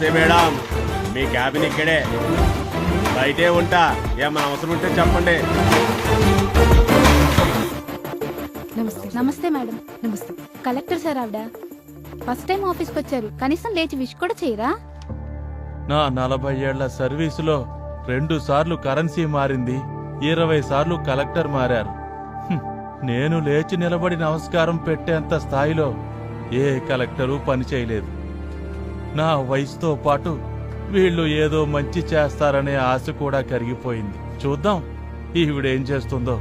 నమస్తే మేడం, మీ క్యాబిన్ ఇక్కడే, బయటే ఉంటా, ఏమన్నా అవసరం ఉంటే చెప్పండి. నమస్తే. నమస్తే మేడం. నమస్తే. కలెక్టర్ సార్ ఆవిడ ఫస్ట్ టైం ఆఫీస్కి వచ్చారు, కనీసం లేచి విష్ కూడా చేయరా? నా 40 ఏళ్ల సర్వీసులో 2 సార్లు కరెన్సీ మారింది, 20 సార్లు కలెక్టర్ మారారు. నేను లేచి నిలబడి నమస్కారం పెట్టేంత స్థాయిలో ఏ కలెక్టరు పనిచేయలేదు. నా వయసుతో పాటు వీళ్ళు ఏదో మంచి చేస్తారనే ఆశ కూడా కరిగిపోయింది. చూద్దాం ఈవిడేం చేస్తుందో.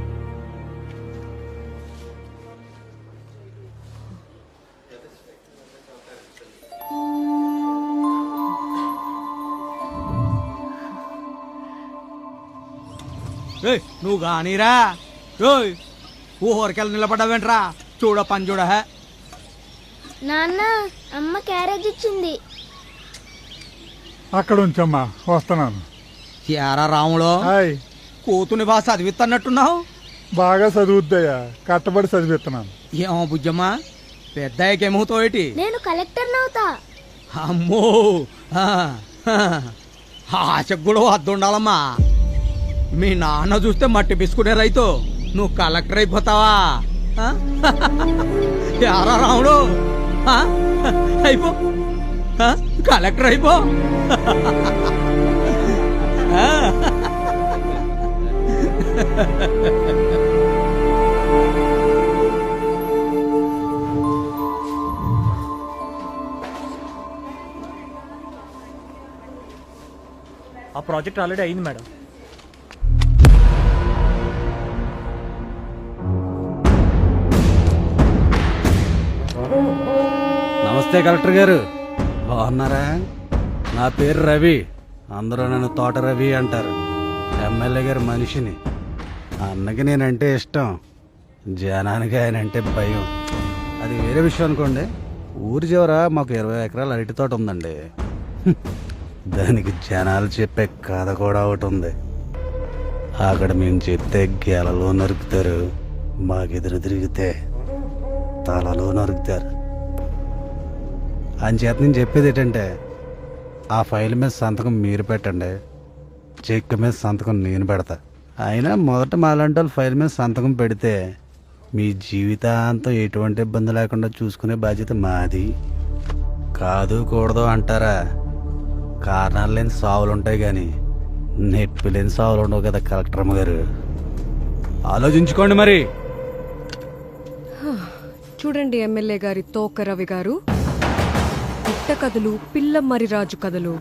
నువ్వు కానీరా, ఊహోరికెళ్ళి నిలబడ్డావేంట్రా? చూడ పని చూడ. నాన్న, అమ్మ క్యారేజ్ ఇచ్చింది. అక్కడ ఉంచమ్మా, వస్తున్నాను. యారా రాములో, కూతుని బాగా చదివిస్తున్నట్టున్నావు. బాగా చదువుద్దయ్యా, కట్టబడి చదివిస్తున్నాను. ఏమో బుజ్జమ్మా, పెద్దయ్యకేమవుతావేటి? నేను కలెక్టర్ నవుతా. అమ్మో, ఆశకు కూడా వద్దు ఉండాలమ్మా. మీ నాన్న చూస్తే మట్టి బిస్కునే రైతు, నువ్వు కలెక్టర్ అయిపోతావా? యారా రాముడు, అయిపో, కలెక్టర్ అయిపో. ఆ ప్రాజెక్ట్ ఆల్రెడీ అయింది మేడం. నమస్తే కలెక్టర్ గారు, బాగున్నారా? నా పేరు రవి, అందరూ నన్ను తోట రవి అంటారు. ఎమ్మెల్యే గారి మనిషిని. అన్నకి నేనంటే ఇష్టం, జనానికి ఆయన అంటే భయం. అది వేరే విషయం అనుకోండి. ఊరి చివర మాకు 20 ఎకరాల అరటి తోట ఉందండి. దానికి జనాలు చెప్పే కథ కూడా ఒకటి ఉంది. అక్కడ మేము చెప్తే గెలలో నరుకుతారు, మాకెదురు తిరిగితే తలలో నరుకుతారు. అంచేత నేను చెప్పేది ఏంటంటే, ఆ ఫైల్ మీద సంతకం మీరు పెట్టండి, చెక్ మీద సంతకం నేను పెడతా. అయినా మొదట మాలాంటి వాళ్ళు ఫైల్ మీద సంతకం పెడితే మీ జీవితాంతం ఎటువంటి ఇబ్బంది లేకుండా చూసుకునే బాధ్యత మాది. కాదు కూడదు అంటారా? కారణాలు లేని సావులు ఉంటాయి కానీ నొప్పి లేని సావులు ఉండవు కదా కలెక్టర్ అమ్మ గారు. ఆలోచించుకోండి మరి. చూడండి ఎమ్మెల్యే గారి తోక రవి గారు, పుట్ట కథలు, పిల్ల మరిరాజు కథలు,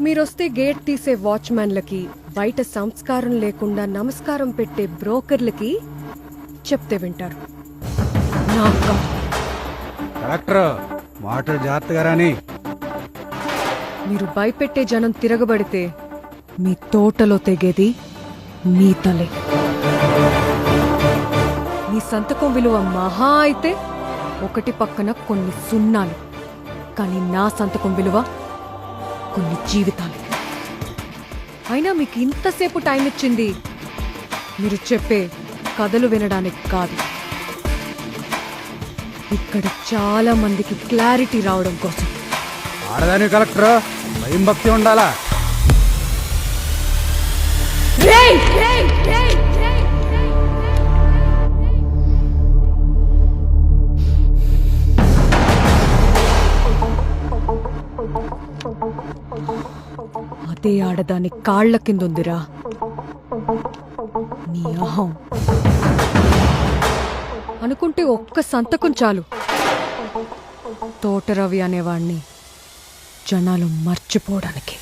మీరొస్తే గేట్ తీసే వాచ్మ్యాన్లకి, బయట సంస్కారం లేకుండా నమస్కారం పెట్టే బ్రోకర్లకి చెప్తే వింటారు. కలెక్టర్ మాటలు జాగ్రత్తగా రాని. మీరు భయపెట్టే జనం తిరగబడితే మీ తోటలో తెగేది మీ తలే. మీ సంతకం విలువ మహా అయితే 1 పక్కన కొన్ని సున్నాలు, కానీ నా సంతకం విలువ కొన్ని జీవితాలు. అయినా మీకు ఇంతసేపు టైం ఇచ్చింది మీరు చెప్పే కథలు వినడానికి కాదు, ఇక్కడ చాలా మందికి క్లారిటీ రావడం కోసం. ఆడదాని కలెక్టర్ భయం భక్తి ఉండాలా? అదే ఆడదాని కాళ్ల కిందుందిరా నీ అహం. అనుకుంటే ఒక్క సంతకం చాలు, తోటరవి అనేవాణ్ణి జనాలు మర్చిపోవడానికి.